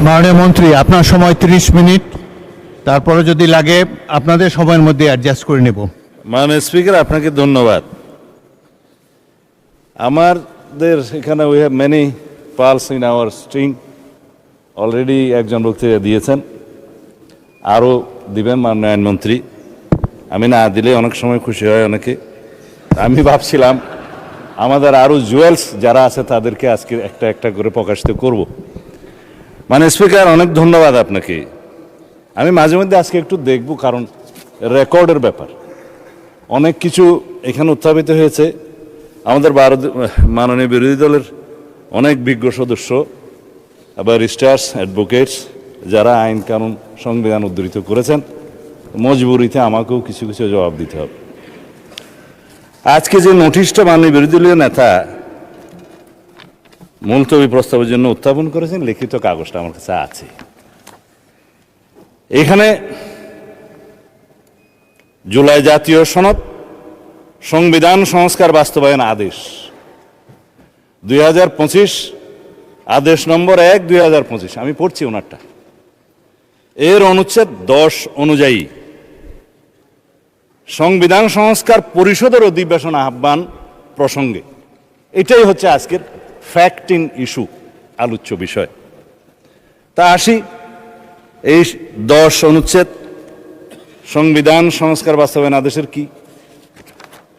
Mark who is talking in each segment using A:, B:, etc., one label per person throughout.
A: মাননীয় মন্ত্রী, আপনার সময় 30 মিনিট, তারপরে যদি লাগে আপনাদের সময়ের মধ্যে অ্যাডজাস্ট করে নেব।
B: মাননীয় স্পিকার, আপনাকে ধন্যবাদ। আমাদের এখানে we have many pulse in our string. Already একজন বক্তৃতা দিয়েছেন, আরও দিবেন মাননীয় আইনমন্ত্রী। আমি না দিলে অনেক সময় খুশি হয় অনেকে। আমি ভাবছিলাম আমাদের আরও জুয়েলস যারা আছে তাদেরকে আজকে একটা একটা করে প্রকাশিত করব। মানে স্পিকার, অনেক ধন্যবাদ আপনাকে। আমি মাঝে মধ্যে আজকে একটু দেখব, কারণ রেকর্ডের ব্যাপার অনেক কিছু এখানে উত্থাপিত হয়েছে। আমাদের মাননীয় বিরোধী দলের অনেক বিজ্ঞ সদস্য, ব্যারিস্টার্স, অ্যাডভোকেটস যারা আইন কানুন সংবিধান উদ্ধৃত করেছেন, মজবুরিতে আমাকেও কিছু কিছু জবাব দিতে হবে। আজকে যে নোটিশটা মাননীয় বিরোধী দলীয় নেতা মুলতবি প্রস্তাবের জন্য উত্থাপন করেছেন, লিখিত কাগজটা আমার কাছে আছে। এখানে জুলাই জাতীয় সনদ, সংবিধান সংস্কার বাস্তবায়ন আদেশ 2025, আদেশ নম্বর 1 2025, আমি পড়ছি ওনারটা। এর অনুচ্ছেদ 10 অনুযায়ী সংবিধান সংস্কার পরিষদের অধিবেশন আহ্বান প্রসঙ্গে, এটাই হচ্ছে আজকের ফ্যাক্টিং ইস্যু, আলোচ্য বিষয়। তা আসি, এই 10 অনুচ্ছেদ সংবিধান সংস্কার বাস্তবায়ন আদেশের কি,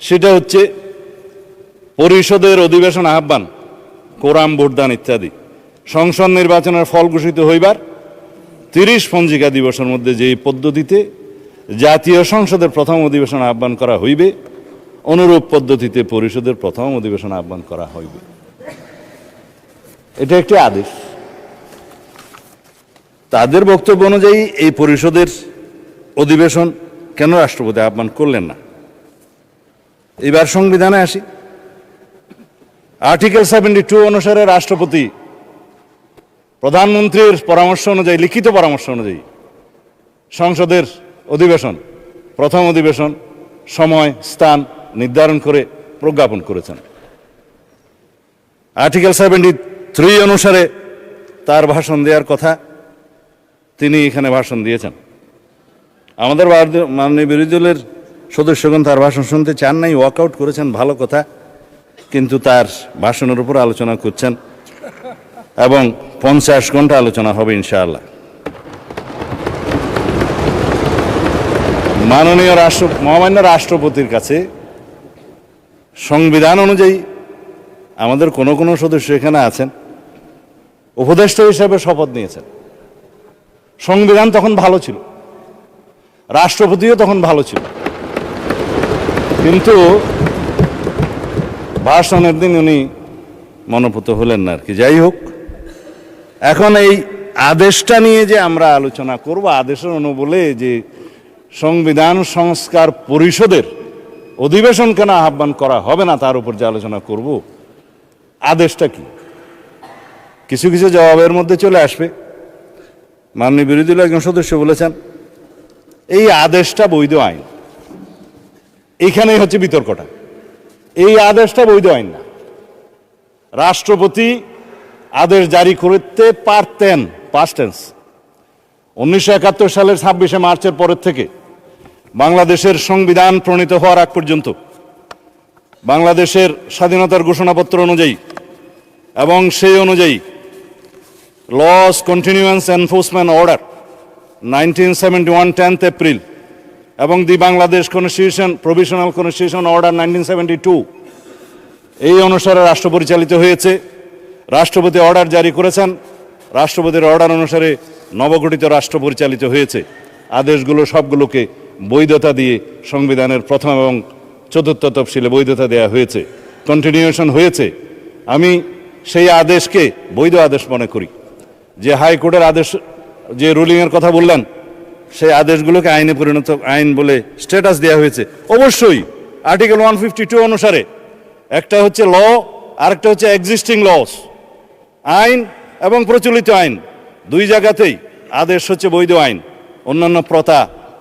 B: সেটা হচ্ছে পরিষদের অধিবেশন আহ্বান, কোরাম ভোটদান ইত্যাদি সংসদ নির্বাচনের ফল ঘোষিত হইবার 30 পঞ্জিকা দিবসের মধ্যে যেই পদ্ধতিতে জাতীয় সংসদের প্রথম অধিবেশন আহ্বান করা হইবে, অনুরূপ পদ্ধতিতে পরিষদের প্রথম অধিবেশন আহ্বান করা হইবে। এটা একটি আদেশ। তাদের বক্তব্য অনুযায়ী এই পরিষদের অধিবেশন কেন রাষ্ট্রপতি আহ্বান করলেন না? এবার সংবিধানে আসি। আর্টিকেল 72 অনুসারে রাষ্ট্রপতি প্রধানমন্ত্রীর পরামর্শ অনুযায়ী, লিখিত পরামর্শ অনুযায়ী সংসদের অধিবেশন, প্রথম অধিবেশন, সময় স্থান নির্ধারণ করে প্রজ্ঞাপন করেছেন। আর্টিকেল 73 অনুসারে তার ভাষণ দেওয়ার কথা, তিনি এখানে ভাষণ দিয়েছেন। আমাদের মাননীয় বিরোধী দলের সদস্যগণ তার ভাষণ শুনতে চান নাই, ওয়াকআউট করেছেন, ভালো কথা, কিন্তু তার ভাষণের উপর আলোচনা করছেন এবং 50 ঘন্টা আলোচনা হবে ইনশাআল্লাহ। মাননীয় মহামান্য রাষ্ট্রপতির কাছে সংবিধান অনুযায়ী আমাদের কোনো কোনো সদস্য এখানে আছেন, উপদেষ্টা হিসেবে শপথ নিয়েছেন। সংবিধান তখন ভালো ছিল, রাষ্ট্রপতিও তখন ভালো ছিল, কিন্তু ভাষণের দিন উনি মনোপুত হলেন না আর কি। যাই হোক, এখন এই আদেশটা নিয়ে যে আমরা আলোচনা করব, আদেশের অনুবলে যে সংবিধান সংস্কার পরিষদের অধিবেশন কেন আহ্বান করা হবে না, তার উপর যে আলোচনা করব, আদেশটা কি, কিছু কিছু জবাবের মধ্যে চলে আসবে। মাননীয় বিরোধী দলের একজন সদস্য বলেছেন এই আদেশটা বৈধ আইন। এইখানেই হচ্ছে বিতর্কটা। এই আদেশটা বৈধ আইন না। রাষ্ট্রপতি আদেশ জারি করতে পারতেন, পাস্ট টেন্স। 1971 সালের 26শে মার্চের পরের থেকে বাংলাদেশের সংবিধান প্রণীত হওয়ার আগ পর্যন্ত বাংলাদেশের স্বাধীনতার ঘোষণাপত্র অনুযায়ী এবং সেই অনুযায়ী laws continuance enforcement order 1971 10th April এবং the Bangladesh constitution provisional constitution order 1972, এই অনুসারে রাষ্ট্র পরিচালিত হয়েছে। রাষ্ট্রপতি অর্ডার জারি করেছেন, রাষ্ট্রপতির অর্ডার অনুসারে নবগঠিত রাষ্ট্র পরিচালিত হয়েছে। আদেশগুলো সবগুলোকে বৈধতা দিয়ে সংবিধানের প্রথম এবং 4th তফসিলে বৈধতা দেওয়া হয়েছে, কন্টিনিউশন হয়েছে। আমি সেই আদেশকে বৈধ আদেশ মনে করি। যে হাইকোর্টের আদেশ, যে রুলিংয়ের কথা বললেন, সেই আদেশগুলোকে আইনে পরিণত, আইন বলে স্ট্যাটাস দেওয়া হয়েছে। অবশ্যই আর্টিকেল 152 অনুসারে একটা হচ্ছে ল, আরেকটা হচ্ছে এক্সিস্টিং লস। আইন এবং প্রচলিত আইন দুই জায়গাতেই আদেশ হচ্ছে বৈধ আইন। অন্যান্য প্রথা,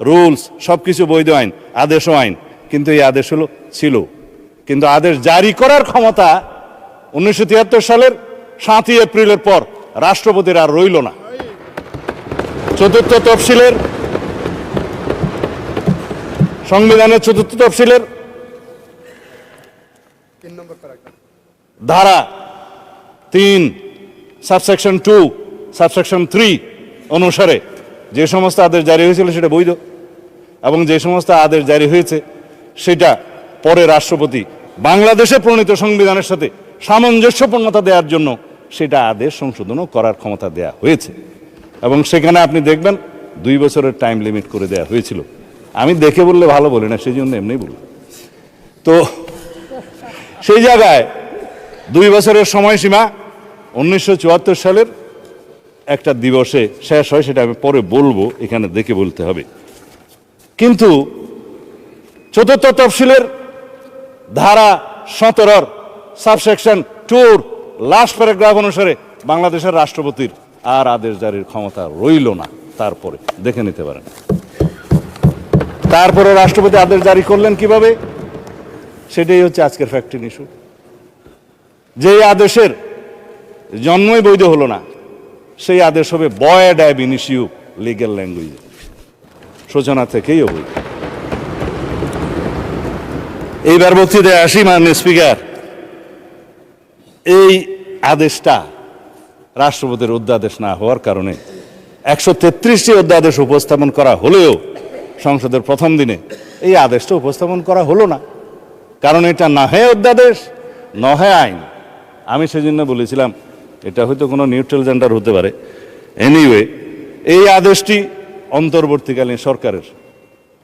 B: রুলস সব কিছু বৈধ আইন, আদেশও আইন। কিন্তু এই আদেশ ছিল, কিন্তু আদেশ জারি করার ক্ষমতা 1973 সালের 7ই এপ্রিলের পর রাষ্ট্রপতির আর রইল না। চতুর্থ তফসিলের সংবিধানের চতুর্থ তফসিলের ধারা 3 সাবসেকশন 2 সাবসেকশন 3 অনুসারে যে সমস্ত আদেশ জারি হয়েছিল সেটা বৈধ, এবং যে সমস্ত আদেশ জারি হয়েছে সেটা পরে রাষ্ট্রপতি বাংলাদেশে প্রণীত সংবিধানের সাথে সামঞ্জস্যপূর্ণতা দেওয়ার জন্য সেটা আদেশ সংশোধনও করার ক্ষমতা দেয়া হয়েছে। এবং সেখানে আপনি দেখবেন 2 বছরের টাইম লিমিট করে দেওয়া হয়েছিল। আমি দেখে বললে ভালো বলি না, সেই জন্য এমনি বলি। তো সেই জায়গায় 2 বছরের সময়সীমা 1974 সালের একটা দিবসে শেষ হয়, সেটা আমি পরে বলবো, এখানে দেখে বলতে হবে। কিন্তু চতুর্থ তফসিলের ধারা 17 সাবসেকশন 2 লাস্ট প্যারাগ্রাফ অনুসারে বাংলাদেশের রাষ্ট্রপতির আর আদেশ জারির ক্ষমতা রইল না। তারপরে দেখে নিতে পারেন। তারপরে রাষ্ট্রপতি আদেশ জারি করলেন কিভাবে, সেটাই হচ্ছে আজকের ফ্যাক্টর ইস্যু। যে আদেশের জন্মই বৈধ হলো না, সেই আদেশ হবে ভয়েড অ্যাব ইনিশিও লিগ্যাল ল্যাঙ্গুয়েজ, সূচনা থেকেই অবৈধ। এইবার বক্তৃতায় আসি। মাননীয় স্পিকার, এই আদেশটা রাষ্ট্রপতির অধ্যাদেশ না হওয়ার কারণে 133টি অধ্যাদেশ উপস্থাপন করা হলেও সংসদের প্রথম দিনে এই আদেশটা উপস্থাপন করা হলো না, কারণ এটা না হয় অধ্যাদেশ না হয় আইন। আমি সেজন্য বলেছিলাম এটা হয়তো কোনো নিউট্রাল জেন্ডার হতে পারে। এনিওয়ে, এই আদেশটি অন্তর্বর্তীকালীন সরকারের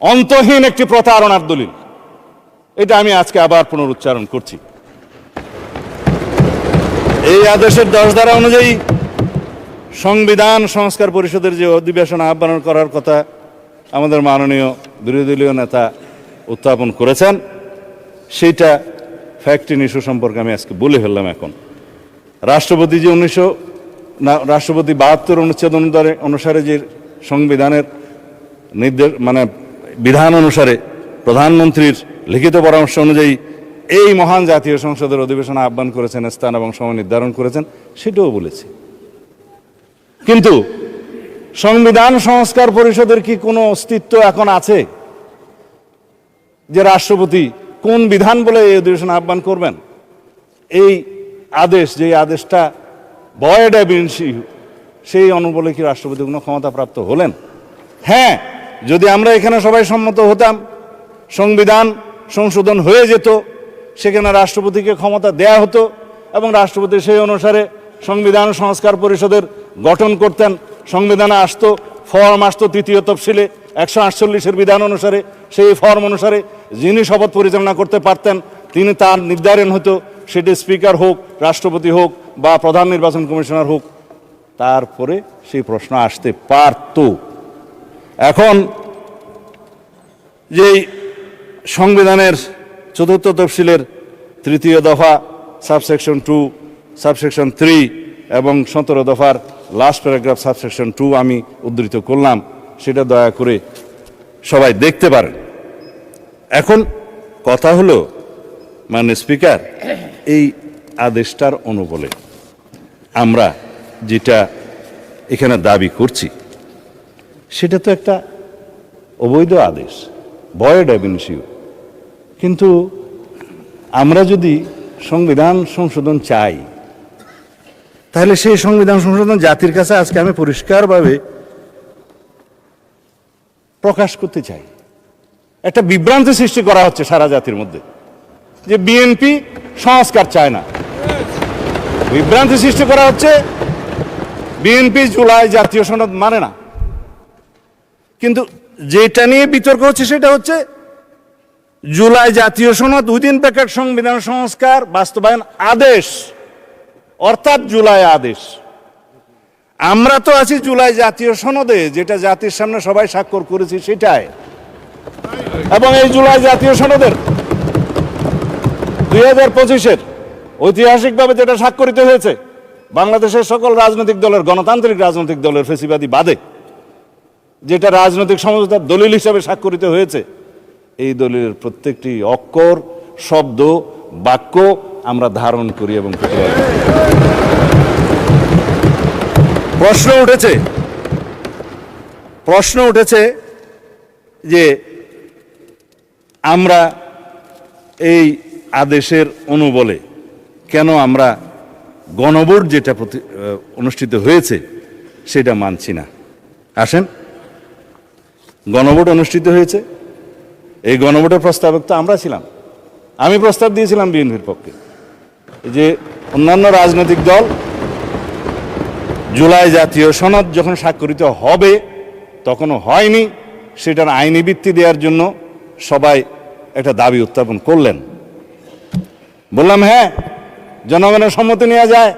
B: অন্তহীন একটি প্রতারণার দলিল, এটা আমি আজকে আবার পুনরুচ্চারণ করছি। এই আদেশের 10 ধারা অনুযায়ী সংবিধান সংস্কার পরিষদের যে অধিবেশন আহ্বান করার কথা আমাদের মাননীয় বিরোধী দলীয় নেতা উত্থাপন করেছেন, সেইটা ফ্যাক্টর ইস্যু সম্পর্কে আমি আজকে বলে ফেললাম। এখন রাষ্ট্রপতি যে রাষ্ট্রপতি 72 অনুচ্ছেদ অনুসারে যে সংবিধানের নির্দেশ বিধান অনুসারে প্রধানমন্ত্রীর লিখিত পরামর্শ অনুযায়ী এই মহান জাতীয় সংসদের অধিবেশন আহ্বান করেছেন, স্থান এবং সময় নির্ধারণ করেছেন, সেটাও বলেছি। কিন্তু সংবিধান সংস্কার পরিষদের কি কোনো অস্তিত্ব এখন আছে যে রাষ্ট্রপতি কোন বিধান বলে এই অধিবেশন আহ্বান করবেন? এই আদেশ, যে আদেশটা ভয়েড অ্যাব ইনিশিও, সেই অনুবলে কি রাষ্ট্রপতি কোনো ক্ষমতাপ্রাপ্ত হলেন? হ্যাঁ, যদি আমরা এখানে সবাই সম্মত হতাম, সংবিধান সংশোধন হয়ে যেত, সেখানে রাষ্ট্রপতিকে ক্ষমতা দেয়া হতো এবং রাষ্ট্রপতি সেই অনুসারে সংবিধান সংস্কার পরিষদের গঠন করতেন। সংবিধানে আসতো, ফর্ম আসতো 3য় তফসিলে 148-এর বিধান অনুসারে, সেই ফর্ম অনুসারে যিনি শপথ পরিচালনা করতে পারতেন তিনি, তার নির্ধারণ হতো, সেটি স্পিকার হোক, রাষ্ট্রপতি হোক বা প্রধান নির্বাচন কমিশনার হোক, তারপরে সেই প্রশ্ন আসতে পারত। এখন যেই সংবিধানের চতুর্থ তফসিলের 3য় দফা সাবসেকশন 2 সাবসেকশন 3 এবং 17 দফার লাস্ট প্যারাগ্রাফ সাবসেকশন 2 আমি উদ্ধৃত করলাম, সেটা দয়া করে সবাই দেখতে পারেন। এখন কথা হলো, মাননীয় স্পিকার, এই আদেশটার অনুবলে আমরা যেটা এখানে দাবি করছি সেটা তো একটা অবৈধ আদেশ, ভয়েড অ্যাব ইনিশিও। কিন্তু আমরা যদি সংবিধান সংশোধন চাই, তাহলে সেই সংবিধান সংশোধন জাতির কাছে আজকে আমি পরিষ্কারভাবে প্রকাশ করতে চাই। একটা বিভ্রান্তি সৃষ্টি করা হচ্ছে সারা জাতির মধ্যে যে বিএনপি সংস্কার চায় না। বিভ্রান্তি সৃষ্টি করা হচ্ছে বিএনপি জুলাই জাতীয় সনদ মানে না। কিন্তু যেটা নিয়ে বিতর্ক হচ্ছে সেটা হচ্ছে জুলাই জাতীয় সনদ উইদিন ব্র্যাকেট সংবিধান সংস্কার বাস্তবায়ন আদেশ, অর্থাৎ জুলাই আদেশ। আমরা তো আছি জুলাই জাতীয় সনদে, যেটা জাতির সামনে সবাই স্বাক্ষর করেছি সেটাই। এবং এই জুলাই জাতীয় সনদের 2025-এর ঐতিহাসিকভাবে যেটা স্বাক্ষরিত হয়েছে, বাংলাদেশের সকল রাজনৈতিক দলের, গণতান্ত্রিক রাজনৈতিক দলের ফেসিবাদী বাদে যেটা রাজনৈতিক সমঝোতার দলিল হিসাবে স্বাক্ষরিত হয়েছে, এই দলিলের প্রত্যেকটি অক্ষর, শব্দ, বাক্য আমরা ধারণ করি এবং প্রতিবাদ। প্রশ্ন উঠেছে প্রশ্ন উঠেছে যে আমরা এই আদেশের অনুবলে কেন আমরা গণভোট যেটা অনুষ্ঠিত হয়েছে সেটা মানছি না। আসেন, গণভোট অনুষ্ঠিত হয়েছে, এই গণভোটের প্রস্তাবক তো আমরা ছিলাম। আমি প্রস্তাব দিয়েছিলাম বিএনপির পক্ষে যে অন্যান্য রাজনৈতিক দল জুলাই জাতীয় সনদ যখন স্বাক্ষরিত হবে, তখনও হয়নি, সেটার আইনি ভিত্তি দেওয়ার জন্য সবাই একটা দাবি উত্থাপন করলেন। বললাম হ্যাঁ, জনগণের সম্মতি নেওয়া যায়।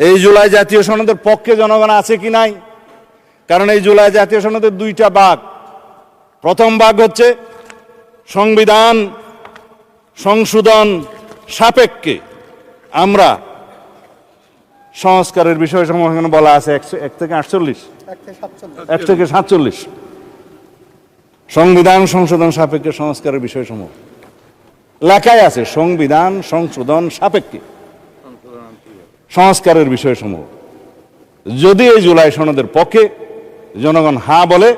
B: এই জুলাই জাতীয় সনদের পক্ষে জনগণ আছে কি নাই? কারণ এই জুলাই জাতীয় সনদের দুইটা ভাগ। প্রথম ভাগ হচ্ছে সংবিধান সংশোধন সাপেক্ষে আমরা সংস্কারের বিষয়সমূহ এখানে বলা আছে 1 থেকে 48, 1 থেকে 47 সংবিধান সংশোধন সাপেক্ষে সংস্কারের বিষয়সমূহ লেখাই আছে। সংবিধান সংশোধন সাপেক্ষে সংস্কারের বিষয়সমূহ যদি এই জুলাই সনদের পক্ষে জনগণ হ্যাঁ বলে,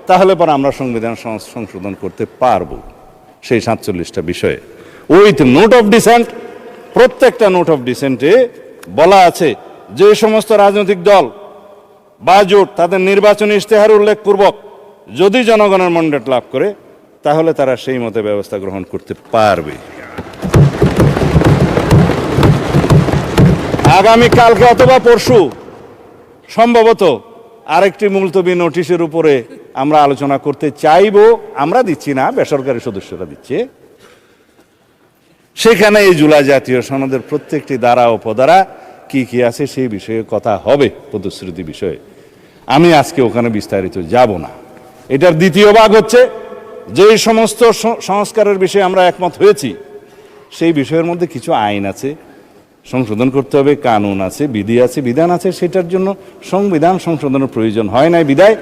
B: তাহলে পরে আমরা সংবিধান সংশোধন করতে পারবো সেই 47টা বিষয়ে। উইথ নোট অফ ডিসেন্ট, প্রত্যেকটা নোট অফ ডিসেন্টে বলা আছে যে সমস্ত রাজনৈতিক দল বা জোট তাদের নির্বাচনী ইশতেহার উল্লেখপূর্বক যদি জনগণের ম্যান্ডেট লাভ করে, তাহলে তারা সেই মতে ব্যবস্থা গ্রহণ করতে পারবে। আগামী কালকে অথবা পরশু সম্ভবত আরেকটি মুলতবি নোটিশের উপরে আমরা আলোচনা করতে চাইব। আমরা দিচ্ছি না, বেসরকারি সদস্যরা দিচ্ছে। সেখানে এই জুলাই জাতীয় সনদের প্রত্যেকটি ধারা ও উপধারা কি কি আছে সেই বিষয়ে কথা হবে, প্রতিশ্রুতি বিষয়ে। আমি আজকে ওখানে বিস্তারিত যাব না। এটার দ্বিতীয় ভাগ হচ্ছে যে সমস্ত সংস্কারের বিষয়ে আমরা একমত হয়েছি, সেই বিষয়ের মধ্যে কিছু আইন আছে সংশোধন করতে হবে, কানুন আছে, বিধি আছে, বিধান আছে, সেটার জন্য সংবিধান সংশোধনের প্রয়োজন হয় নাই বিধায়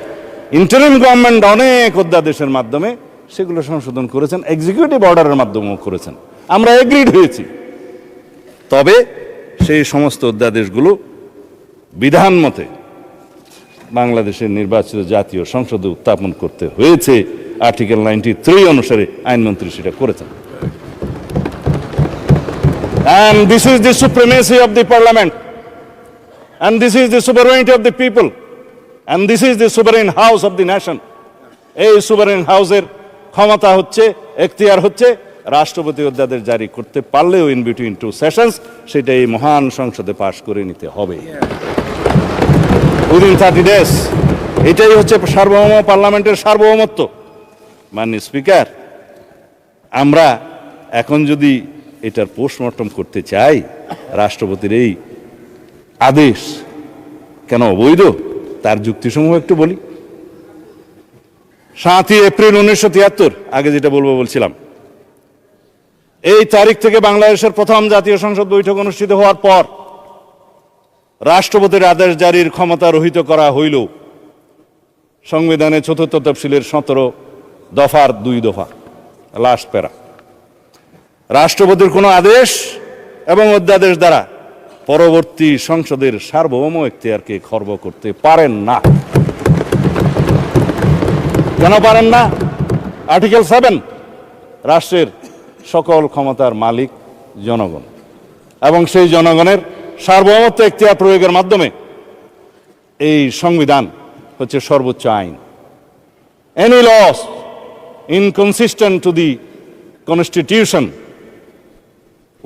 B: ইন্টারিম গভর্নমেন্ট অনেক অধ্যাদেশের মাধ্যমে সেগুলো সংশোধন করেছেন, এক্সিকিউটিভ অর্ডারের মাধ্যমেও করেছেন। আমরা এগ্রিড হয়েছি। তবে সেই সমস্ত অধ্যাদেশগুলো বিধান মতে বাংলাদেশের নির্বাচিত জাতীয় সংসদে উত্থাপন করতে হয়েছে। আর্টিকেল 93 অনুসারে আইনমন্ত্রী সেটা করেছেন। And this is the supremacy of the parliament, and this is the sovereignty of the people, and this is the sovereign house of the nation. এই sovereign হাউসের ক্ষমতা হচ্ছে, এখতিয়ার হচ্ছে রাষ্ট্রপতি অধ্যাদেশ জারি করতে পারলেও ইন বিটুইন 2 সেশনস সেটা এই মহান সংসদে পাশ করে নিতে হবে উইদিন 30 ডেজ। এটাই হচ্ছে সার্বভৌম পার্লামেন্টের সার্বভৌমত্ব। মাননীয় স্পিকার, আমরা এখন যদি এটার পোস্টমর্টম করতে চাই, রাষ্ট্রপতির এই আদেশ কেন অবৈধ, তার যুক্তিসমূহ একটু বলি। 7ই এপ্রিল 1973, আগে যেটা বলছিলাম, এই তারিখ থেকে বাংলাদেশের প্রথম জাতীয় সংসদ বৈঠক অনুষ্ঠিত হওয়ার পর রাষ্ট্রপতির আদেশ জারির ক্ষমতা রহিত করা হইল সংবিধানে 4th তফসিলের 17 দফার 2 দফা, লাস্ট প্যারা। রাষ্ট্রপতির কোনো আদেশ এবং অধ্যাদেশ দ্বারা পরবর্তী সংসদের সার্বভৌম এখতিয়ারকে খর্ব করতে পারেন না। কেন পারেন না? আর্টিকেল 7, রাষ্ট্রের সকল ক্ষমতার মালিক জনগণ, এবং সেই জনগণের সার্বভৌমত্ব এখতিয়ার প্রয়োগের মাধ্যমে এই সংবিধান হচ্ছে সর্বোচ্চ আইন। Any laws inconsistent to the constitution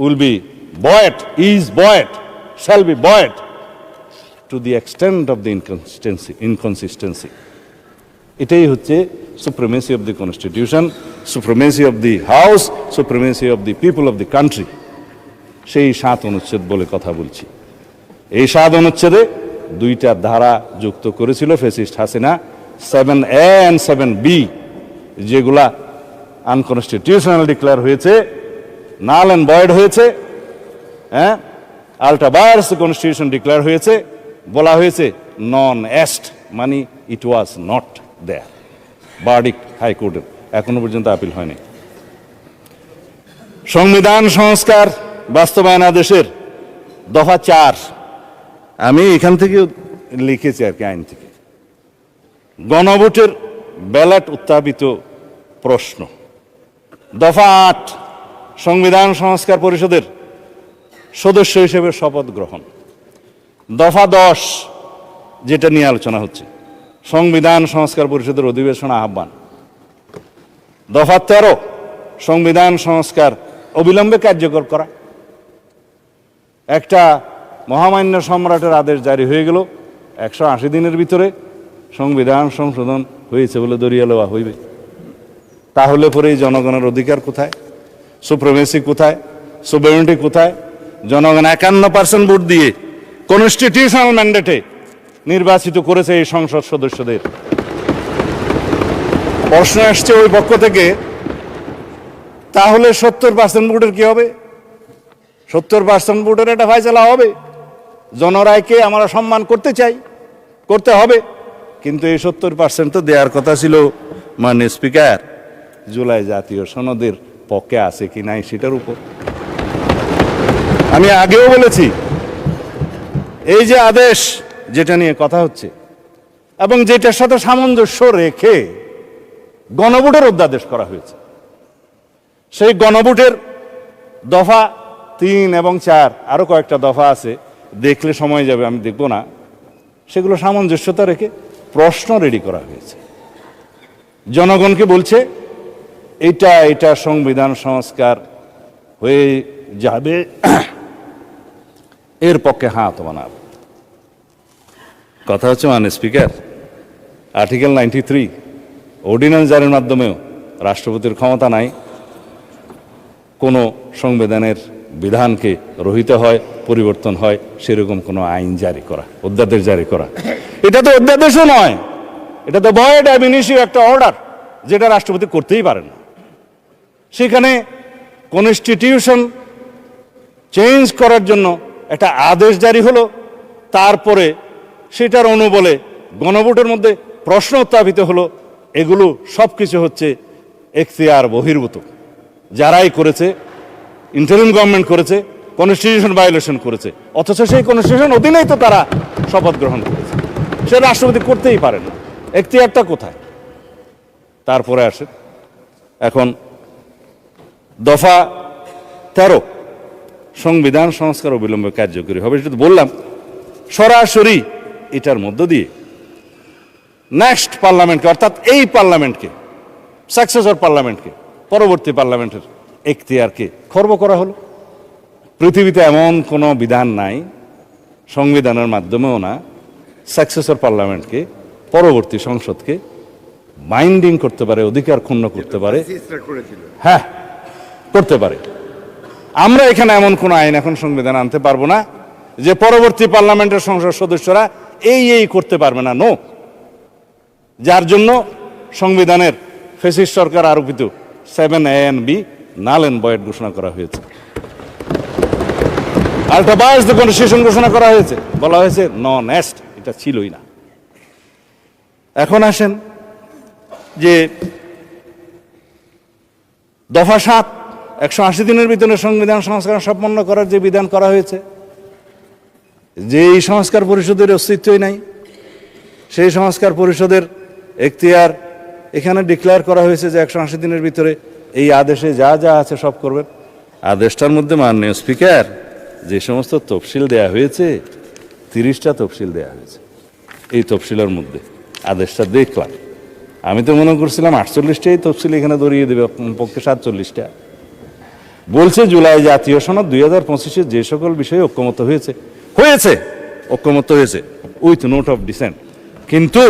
B: will be buoyed, is buoyed, shall be buoyed to the extent of the inconsistency. এটাই হচ্ছে supremacy of the constitution, supremacy of the house, supremacy of the people of the country. সেই 7 অনুচ্ছেদ বলে কথা বলছি। এই 7 অনুচ্ছেদে 2টা ধারা যুক্ত করেছিল fascist Hasina, 7A and 7B, যেগুলা আনকনস্টিটিউশনাল ডিক্লেয়ার হয়েছে, নাল অ্যান্ড ভয়েড হয়েছে, হ্যাঁ, আল্ট্রা ভায়ারস কনস্টিটিউশন ডিক্লেয়ার হয়েছে। বলা হয়েছে নন এস্ট, মানে ইট ওয়াজ নট দেয়ার। ভার্ডিক্ট হাইকোর্টের এখনো পর্যন্ত আপিল হয়নি। সংবিধান সংস্কার বাস্তবায়ন আদেশের দফা 4, আমি এখান থেকে লিখেছি আর কি, আইন থেকে। গণভোটের ব্যালট উত্থাপিত প্রশ্ন। দফা ৮, সংবিধান সংস্কার পরিষদের সদস্য হিসেবে শপথ গ্রহণ। দফা ১০, যেটা নিয়ে আলোচনা হচ্ছে, সংবিধান সংস্কার পরিষদের অধিবেশন আহ্বান। দফা ১৩, সংবিধান সংস্কার অবিলম্বে কার্যকর করা। একটা মহামান্য সম্রাটের আদেশ জারি হয়ে গেল, ১৮০ দিনের ভিতরে সংবিধান সংশোধন হয়েছে বলে দরিয়া লওয়া হইবে। তাহলে পরে এই জনগণের অধিকার কোথায়? সুপ্রিমেসি কোথায়? সুভেরেনিটি কোথায়? জনগণ ৫১% ভোট দিয়ে কনস্টিটিউশনাল ম্যান্ডেটে নির্বাচিত করেছে এই সংসদ সদস্যদের। প্রশ্ন আসছে ওই পক্ষ থেকে, তাহলে ৭০% ভোটের কি হবে? ৭০% ভোটের একটা ফায়সালা হবে। জনরায়কে আমরা সম্মান করতে চাই, করতে হবে, কিন্তু এই ৭০% তো দেওয়ার কথা ছিল মাননীয় স্পিকার জুলাই জাতীয় সনদের পক্ষে আছে কি নাই সেটার উপর। আমি আগেও বলেছি, এই যে আদেশ যেটা নিয়ে কথা হচ্ছে এবং যেটার সাথে সামঞ্জস্য রেখে গণভোটের অধ্যাদেশ করা হয়েছে, সেই গণভোটের দফা ৩ এবং ৪, আরো কয়েকটা দফা আছে, দেখলে সময় যাবে, আমি দেখব না। সেগুলো সামঞ্জস্যতা রেখে প্রশ্ন রেডি করা হয়েছে। জনগণকে বলছে এটা সংবিধান সংস্কার হয়ে যাবে, এর পক্ষে হ্যাঁ অথবা না। কথা হচ্ছে মাননীয় স্পিকার, আর্টিকেল 93 অর্ডিন্যান্স জারির মাধ্যমেও রাষ্ট্রপতির ক্ষমতা নাই কোনো সংবিধানের বিধানকে রহিত হয়, পরিবর্তন হয় সেরকম কোনো আইন জারি করা, অধ্যাদেশ জারি করা। এটা তো অধ্যাদেশও নয়, এটা তো ভয়েড অ্যাব ইনিশিও একটা অর্ডার, যেটা রাষ্ট্রপতি করতেই পারেন না। সেখানে কনস্টিটিউশন চেঞ্জ করার জন্য একটা আদেশ জারি হলো, তারপরে সেটার অনুবলে গণভোটের মধ্যে প্রশ্ন উত্থাপিত হলো। এগুলো সব কিছু হচ্ছে এখতিয়ার বহির্ভূত। যারাই করেছে, ইন্টারিম গভর্নমেন্ট করেছে, কনস্টিটিউশন ভায়োলেশন করেছে, অথচ সেই কনস্টিটিউশন অধীনেই তো তারা শপথ গ্রহণ করেছে। সে রাষ্ট্রপতি করতেই পারেন না, এখতিয়ারটা কোথায়? তারপরে আসে এখন দফা ১৩, সংবিধান সংস্কার অবিলম্বে কার্যকরী হবে। সেটা বললাম, সরাসরি এটার মধ্য দিয়ে নেক্সট পার্লামেন্টকে, অর্থাৎ এই পার্লামেন্টকে, সাকসেসর পার্লামেন্টকে, পরবর্তী পার্লামেন্টের এখতিয়ারকে খর্ব করা হলো। পৃথিবীতে এমন কোনো বিধান নাই, সংবিধানের মাধ্যমেও না, সাকসেসর পার্লামেন্টকে, পরবর্তী সংসদকে বাইন্ডিং করতে পারে, অধিকার ক্ষুণ্ণ করতে পারে। হ্যাঁ, করতে পারে। আমরা এখানে এমন কোনো আইন এখন সংবিধান আনতে পারবো না যে পরবর্তী পার্লামেন্টের সংসদ সদস্যরা এই করতে পারবে না। নো, যার জন্য সংবিধানের ফ্যাসিস্ট সরকার আরোপিত 7A and B null and void ঘোষণা করা হয়েছে। আল্ট্রাবাস দ্য কনস্টিটিউশন ঘোষণা করা হয়েছে, বলা হয়েছে নন এস্ট, এটা ছিলই না। এখন আসেন যে দফা ৭, ১৮০ দিনের ভিতরে সংবিধান সংস্কার সম্পন্ন করার যে বিধান করা হয়েছে, যে এই সংস্কার পরিষদের অস্তিত্বই নাই, সেই সংস্কার পরিষদের এখতিয়ার এখানে ডিক্লেয়ার করা হয়েছে যে ১৮০ দিনের ভিতরে এই আদেশে যা যা আছে সব করবেন। আদেশটার মধ্যে মাননীয় স্পিকার যে সমস্ত তফসিল দেয়া হয়েছে, 30টা তফসিল দেয়া হয়েছে। এই তফসিলের মধ্যে আদেশটা দেখলাম, আমি তো মনে করছিলাম 48টাই তফসিল এখানে ধরিয়ে দেবে, পক্ষে 47টা। বলছে জুলাই জাতীয় সনদ 2025-এ যে সকল বিষয়ে ঐক্যমত হয়েছে, ঐক্যমত হয়েছে উইথ নোট অফ ডিসেন্ট। কিন্তু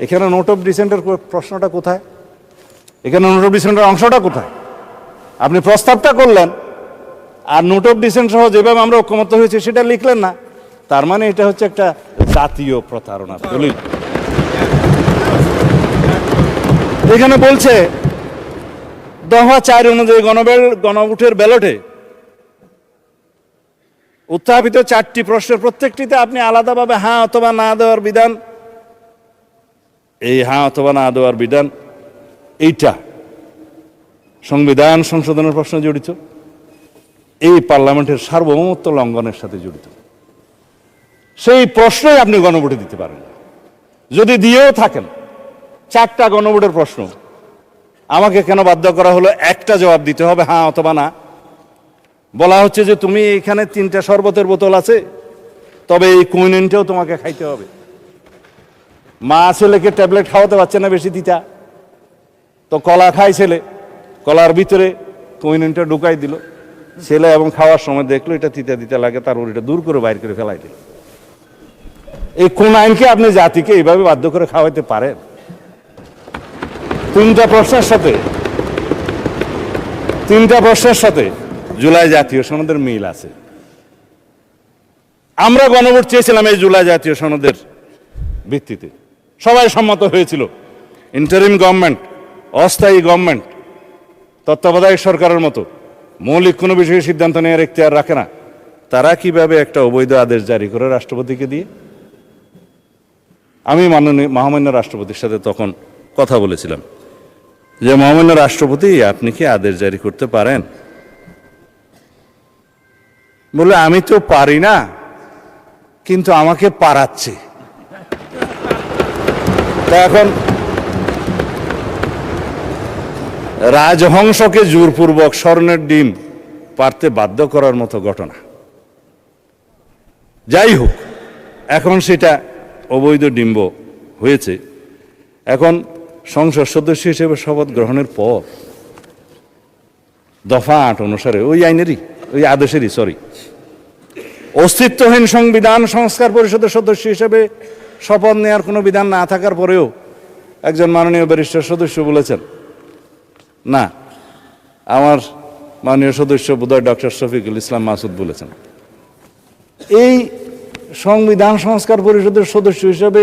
B: এখানে নোট অফ ডিসেন্টের প্রশ্নটা কোথায়? এখানে নোট অফ ডিসেন্টের অংশটা কোথায়? আপনি প্রস্তাবটা করলেন আর নোট অফ ডিসেন্ট সহ যেভাবে আমরা ঐক্যমত হয়েছে সেটা লিখলেন না। তার মানে এটা হচ্ছে একটা জাতীয় প্রতারণা দলিল। এখানে বলছে দফা ৪ অনুযায়ী গণভোটের ব্যালটে উত্থাপিত 4টি প্রশ্নের প্রত্যেকটিতে আপনি আলাদাভাবে হ্যাঁ অথবা না দেওয়ার বিধান, এই হ্যাঁ অথবা না দেওয়ার বিধান এইটা সংবিধান সংশোধনের প্রশ্ন জড়িত, এই পার্লামেন্টের সার্বভৌমত্ব লঙ্ঘনের সাথে জড়িত। সেই প্রশ্নই আপনি গণভোটে দিতে পারেন। যদি দিয়েও থাকেন 4টা গণভোটের প্রশ্ন, আমাকে কেন বাধ্য করা হলো একটা জবাব দিতে হবে, হ্যাঁ অথবা না। বলা হচ্ছে যে তুমি এখানে 3টা শরবতের বোতল আছে, তবে এই কুইনিনটাও তোমাকে খাইতে হবে। মা ছেলেকে ট্যাবলেট খাওয়াতে পারছে না বেশি দিতা, তো কলা খায় ছেলে, কলার ভিতরে কুইনিনটা ঢুকাই দিল ছেলে, এবং খাওয়ার সময় দেখলো এটা তিতা দিতে লাগে, তার ওটা দূর করে বাইর করে ফেলাই দিল। এই কোন আইনকে আপনি জাতিকে এইভাবে বাধ্য করে খাওয়াইতে পারেন? 3টা প্রশ্নের সাথে জুলাই জাতীয় সনদের মিল আছে। আমরা গণভোট চেয়েছিলাম এই জুলাই জাতীয় সনদের ভিত্তিতে, সবাই সম্মত হয়েছিল। ইন্টারিম গভর্নমেন্ট, অস্থায়ী গভর্নমেন্ট, তত্ত্বাবধায়ক সরকারের মতো মৌলিক কোনো বিষয়ে সিদ্ধান্ত নেওয়ার এখতিয়ার রাখে না, তারা কিভাবে একটা অবৈধ আদেশ জারি করে রাষ্ট্রপতিকে দিয়ে? আমি মহামান্য রাষ্ট্রপতির সাথে তখন কথা বলেছিলাম যে মহামান্য রাষ্ট্রপতি, আপনি কি আদেশ জারি করতে পারেন? বলে আমি তো পারি না, কিন্তু আমাকে পারাচ্ছে। তা এখন রাজহংসকে জোরপূর্বক স্বর্ণের ডিম পারতে বাধ্য করার মতো ঘটনা। যাই হোক, এখন সেটা অবৈধ ডিম্ব হয়েছে। এখন সংসদ সদস্য হিসেবে শপথ গ্রহণের পর দফা 8 অনুসারে ওই আইনেরই, ওই আদেশেরই অস্তিত্বহীন সংবিধান সংস্কার পরিষদের সদস্য হিসেবে শপথ নেওয়ার কোনো বিধান না থাকার পরেও একজন মাননীয় ব্যারিস্টার সদস্য বলেছেন, না, আমার মাননীয় সদস্য বোধহয় ডক্টর শফিকুল ইসলাম মাসুদ বলেছেন, এই সংবিধান সংস্কার পরিষদের সদস্য হিসেবে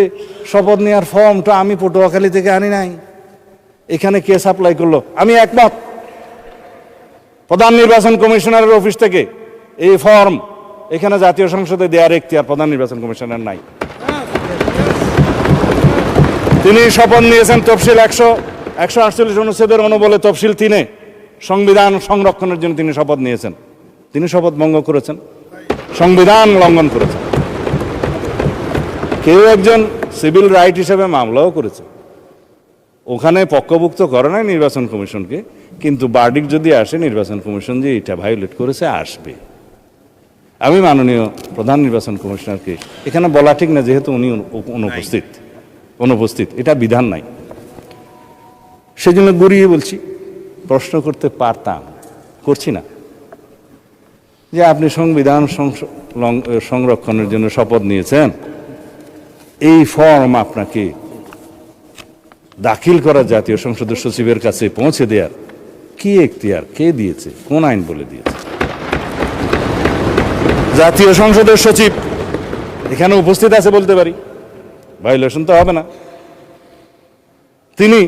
B: শপথ নেওয়ার ফর্মটা আমি পটুয়াখালী থেকে আনি নাই, এখানে কে সাপ্লাই করলো? আমি একমত, প্রধান নির্বাচন কমিশনারের অফিস থেকে এই ফর্ম এখানে জাতীয় সংসদে দেওয়ার এখতিয়ার প্রধান নির্বাচন কমিশনার নাই। তিনি শপথ নিয়েছেন তফসিল 148 অনুচ্ছেদের অনুবলে তফসিল 3-এ সংবিধান সংরক্ষণের জন্য তিনি শপথ নিয়েছেন। তিনি শপথ ভঙ্গ করেছেন, সংবিধান লঙ্ঘন করেছেন। কেউ একজন সিভিল রাইট হিসেবে মামলাও করেছে, ওখানে পক্ষভুক্ত করে নাই নির্বাচন কমিশনকে, কিন্তু বার্ডিক যদি আসে নির্বাচন কমিশন যে এটা ভায়োলেট করেছে আসবে। আমি মাননীয় প্রধান নির্বাচন কমিশনারকে এখানে বলা ঠিক না, যেহেতু উনি অনুপস্থিত, এটা বিধান নাই, সেজন্য গড়িয়ে বলছি, প্রশ্ন করতে পারতাম, করছি না, যে আপনি সংবিধান সংরক্ষণের জন্য শপথ নিয়েছেন, এই ফর্ম আপনাকে দাখিল করা জাতীয় সংসদের সচিবের কাছে পৌঁছে দেওয়ার কি এখতিয়ার কে দিয়েছে, কোন আইন বলে দিয়েছে? জাতীয় সংসদের সচিব এখানে উপস্থিত আছে বলতে পারি, ভায়োলেশন তো হবে না। তিনি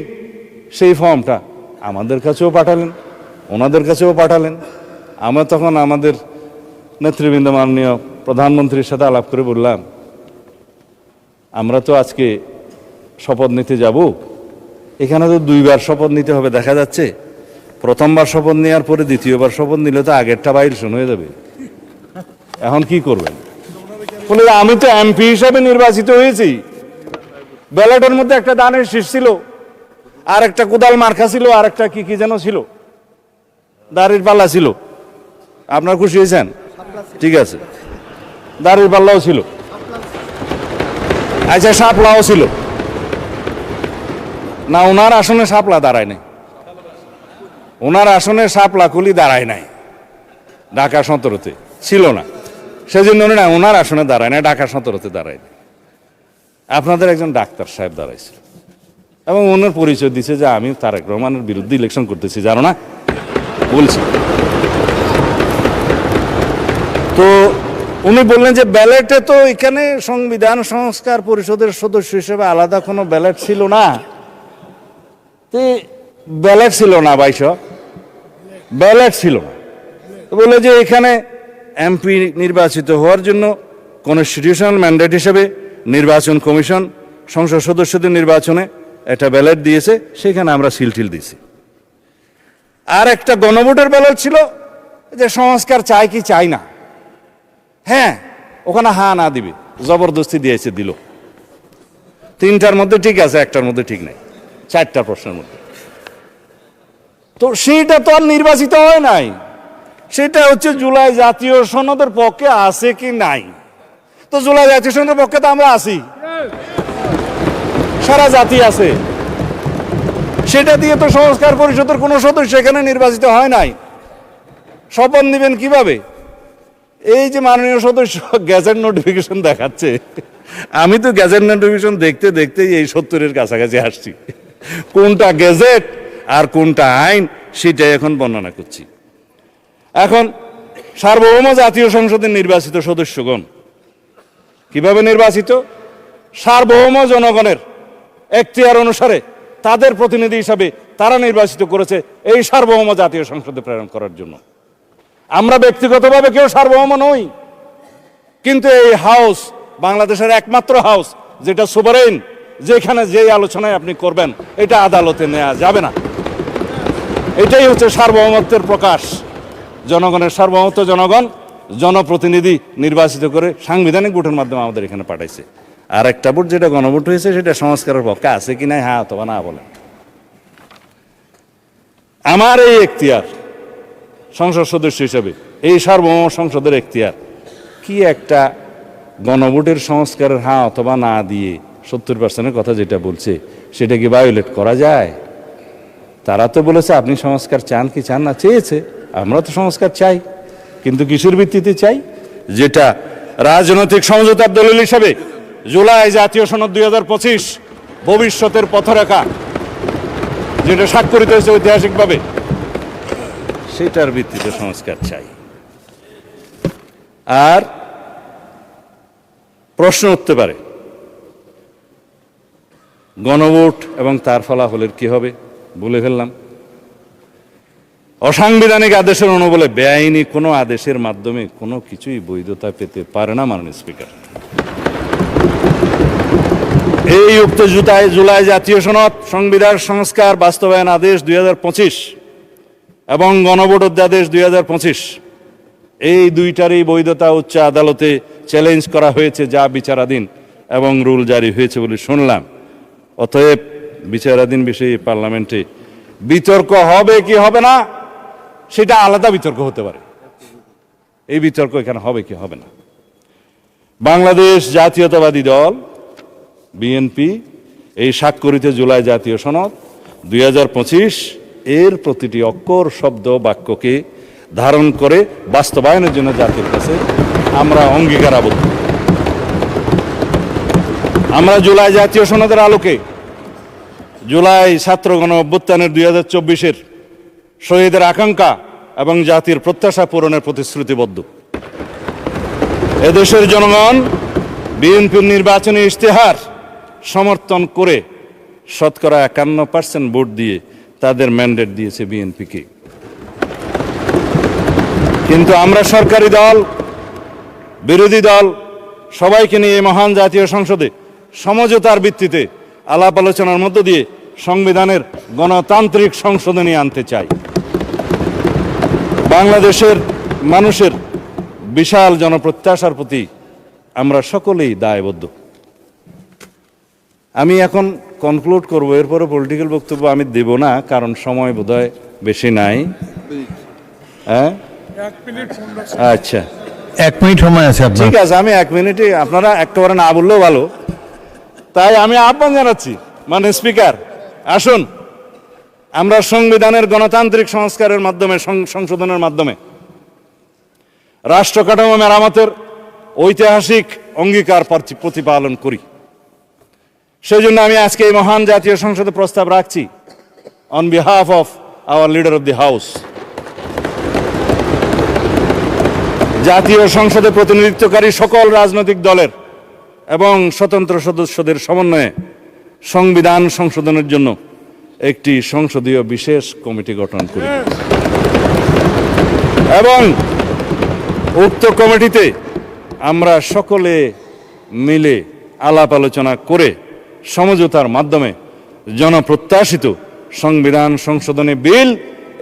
B: সেই ফর্মটা আমাদের কাছেও পাঠালেন, ওনাদের কাছেও পাঠালেন। আমরা তখন আমাদের নেতৃবৃন্দ মাননীয় প্রধানমন্ত্রীর সাথে আলাপ করে বললাম, আমরা তো আজকে শপথ নিতে যাব, এখানে তো 2বার শপথ নিতে হবে, দেখা যাচ্ছে প্রথমবার শপথ নেওয়ার পরে দ্বিতীয়বার শপথ নিলে তো আগেরটা ভায়োলেশন হয়ে যাবে, এখন কি করবেন? বলে আমি তো এমপি হিসাবে নির্বাচিত হয়েছি, ব্যালটের মধ্যে একটা দানের শীষ ছিল, আর একটা কোদাল মার্কা ছিল, আর একটা কি যেন ছিল, দাড়ির পাল্লা ছিল। আপনার খুশি হয়েছেন? ঠিক আছে, দাড়ির পাল্লাও ছিল, আচ্ছা শাপলাও ছিল না, ওনার আসনে শাপলা দাঁড়ায় নাই, ওনার আসনে শাপলা কুলি দাঁড়ায় নাই, ঢাকা 17-তে ছিল না, সেজন্য না ওনার আসনে দাঁড়ায় না, ঢাকা 17-তে দাঁড়ায় না। আপনাদের একজন ডাক্তার সাহেব দাঁড়াইছিল এবং ওনার পরিচয় দিছে যে আমি তারেক রহমানের বিরুদ্ধে ইলেকশন করতেছি, জানো না বলছি। তো উনি বললেন যে ব্যালটে তো এখানে সংবিধান সংস্কার পরিষদের সদস্য হিসেবে আলাদা কোনো ব্যালট ছিল না। ব্যালট ছিল না, ব্যালট ছিল না, বলে যে এখানে এমপি নির্বাচিত হওয়ার জন্য কনস্টিটিউশনাল ম্যান্ডেট হিসেবে নির্বাচন কমিশন সংসদ সদস্যদের নির্বাচনে একটা ব্যালট দিয়েছে, সেখানে আমরা সিলটিল দিয়েছি। আর একটা গণভোটের ব্যালট ছিল যে সংস্কার চাই কি চাই না, হ্যাঁ ওখানে হা না দিবে, জবরদস্তি দিয়েছে, দিল। 3টার মধ্যে ঠিক আছে, 1টার মধ্যে ঠিক নাই। 4টা প্রশ্নের মধ্যে। তো সেটা তো আর নির্বাচিত হয় নাই, সেটা হচ্ছে জুলাই জাতীয় সনদের পক্ষে আছে কি নাই। তো জুলাই জাতীয় সনদের পক্ষে তো আমরা আছি, সারা জাতি আছে। সেটা দিয়ে তো সংস্কার পরিষদের কোনো সদস্য এখানে নির্বাচিত হয় নাই। শপথ নেবেন কিভাবে? এই যে মাননীয় সদস্য গ্যাজেট নোটিফিকেশন দেখাচ্ছে, আমি তো গ্যাজেট নোটিফিকেশন দেখতে দেখতেই এই 70-এর কাছাকাছি আসছি। কোনটা গ্যাজেট আর কোনটা আইন সেটাই এখন বর্ণনা করছি। এখন সার্বভৌম জাতীয় সংসদের নির্বাচিত সদস্যগণ কিভাবে নির্বাচিত? সার্বভৌম জনগণের এখতিয়ার অনুসারে তাদের প্রতিনিধি হিসাবে তারা নির্বাচিত করেছে এই সার্বভৌম জাতীয় সংসদে প্রেরণ করার জন্য। আমরা ব্যক্তিগতভাবে কেউ সার্বভৌম নই, কিন্তু এই হাউস বাংলাদেশের একমাত্র হাউস যেটা সুভারেন, যেখানে যেই আলোচনায় আপনি করবেন এটা আদালতে নেওয়া যাবে না। এটাই হচ্ছে সার্বভৌমত্বের প্রকাশ। জনগণের সার্বভৌমত্ব, জনগণ জনপ্রতিনিধি নির্বাচিত করে সাংবিধানিক ভোটের মাধ্যমে আমাদের এখানে পাঠাইছে। আর একটা ভোট যেটা গণভোট হয়েছে সেটা সংস্কারের পক্ষে আছে কি না, হ্যাঁ অথবা না বলেন। আমার এই এখতিয়ার সংসদ সদস্য হিসেবে, এই সার্বভৌম সংসদের এখতিয়ার কি একটা গণভোটের সংস্কারের হ্যাঁ অথবা না দিয়ে 70%-এর কথা যেটা বলছে সেটা কি ভায়োলেট করা যায়? তারা তো বলেছে আপনি সংস্কার চান কি চান না, চেয়েছে। আমরা তো সংস্কার চাই, কিন্তু কিসের ভিত্তিতে চাই? যেটা রাজনৈতিক সমঝোতার দলিল হিসাবে জুলাই জাতীয় সনদ 2025 ভবিষ্যতের পথরেখা যেটা স্বাক্ষরিত হয়েছে ঐতিহাসিকভাবে, সেটার ভিত্তিতে সংস্কার চাই। আর প্রশ্ন উঠতে পারে গণভোট এবং তার ফলাফলের কি হবে? বলে ফেললাম, অসাংবিধানিক আদেশের অনুবলে বেআইনি কোনো আদেশের মাধ্যমে কোনো কিছুই বৈধতা পেতে পারে না মাননীয় স্পিকার। এই উক্ত জুলাই জাতীয় সনদ, সংবিধান সংস্কার বাস্তবায়ন আদেশ 2025 এবং গণভোট অধ্যাদেশ 2025, এই দুইটারই বৈধতা উচ্চ আদালতে চ্যালেঞ্জ করা হয়েছে, যা বিচারাধীন এবং রুল জারি হয়েছে বলে শুনলাম। অতএব বিচারাধীন বিষয়ে পার্লামেন্টে বিতর্ক হবে কি হবে না সেটা আলাদা বিতর্ক হতে পারে, এই বিতর্ক এখানে হবে কি হবে না। বাংলাদেশ জাতীয়তাবাদী দল বিএনপি এই স্বাক্ষরিত জুলাই জাতীয় সনদ 2025 এর প্রতিটি অক্ষর, শব্দ, বাক্যকে ধারণ করে বাস্তবায়নের জন্য জাতির কাছে আমরা অঙ্গীকারাবদ্ধ। আমরা জুলাই জাতীয় সনদের আলোকে জুলাই ছাত্র গণ অভ্যুত্থানের 2024-এর শহীদের আকাঙ্ক্ষা এবং জাতির প্রত্যাশা পূরণের প্রতিশ্রুতিবদ্ধ। এদেশের জনগণ বিএনপির নির্বাচনী ইশতেহার সমর্থন করে শতকরা 51% ভোট দিয়ে তাদের ম্যান্ডেট দিয়েছে বিএনপিকে। কিন্তু আমরা সরকারি দল, বিরোধী দল সবাইকে নিয়ে এই মহান জাতীয় সংসদে সমঝোতার ভিত্তিতে আলাপ আলোচনার মধ্য দিয়ে সংবিধানের গণতান্ত্রিক সংশোধনী আনতে চাই। বাংলাদেশের মানুষের বিশাল জনপ্রত্যাশার প্রতি আমরা সকলেই দায়বদ্ধ। আমি এখন কনক্লুড করব, এরপরে পলিটিক্যাল বক্তব্য আমি দেব না, কারণ সময় বোধহয় বেশি নাই। হ্যাঁ, আচ্ছা,
A: 1 মিনিট সময় আছে আপনার।
B: ঠিক আছে, আমি 1 মিনিটে, আপনারা একেবারে না বললেও ভালো। তাই আমি আহ্বান জানাচ্ছি মানে স্পিকার, আসুন আমরা সংবিধানের গণতান্ত্রিক সংস্কারের মাধ্যমে, সংশোধনের মাধ্যমে রাষ্ট্র কাঠামো মেরামতের ঐতিহাসিক অঙ্গীকার প্রতিপালন করি। সেই জন্য আমি আজকে এই মহান জাতীয় সংসদে প্রস্তাব রাখছি on behalf of our leader of the house. জাতীয় সংসদে প্রতিনিধিত্বকারী সকল রাজনৈতিক দলের এবং স্বতন্ত্র সদস্যদের সমন্বয়ে সংবিধান সংশোধনের জন্য একটি সংসদীয় বিশেষ কমিটি গঠন করি এবং উক্ত কমিটিতে আমরা সকলে মিলে আলাপ আলোচনা করে সমঝোতার মাধ্যমে জনপ্রত্যাশিত সংবিধান সংশোধনী বিল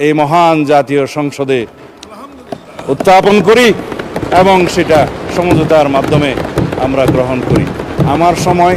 B: এই মহান জাতীয় সংসদে উত্থাপন করি এবং সেটা সমঝোতার মাধ্যমে আমরা গ্রহণ করি। আমার সময়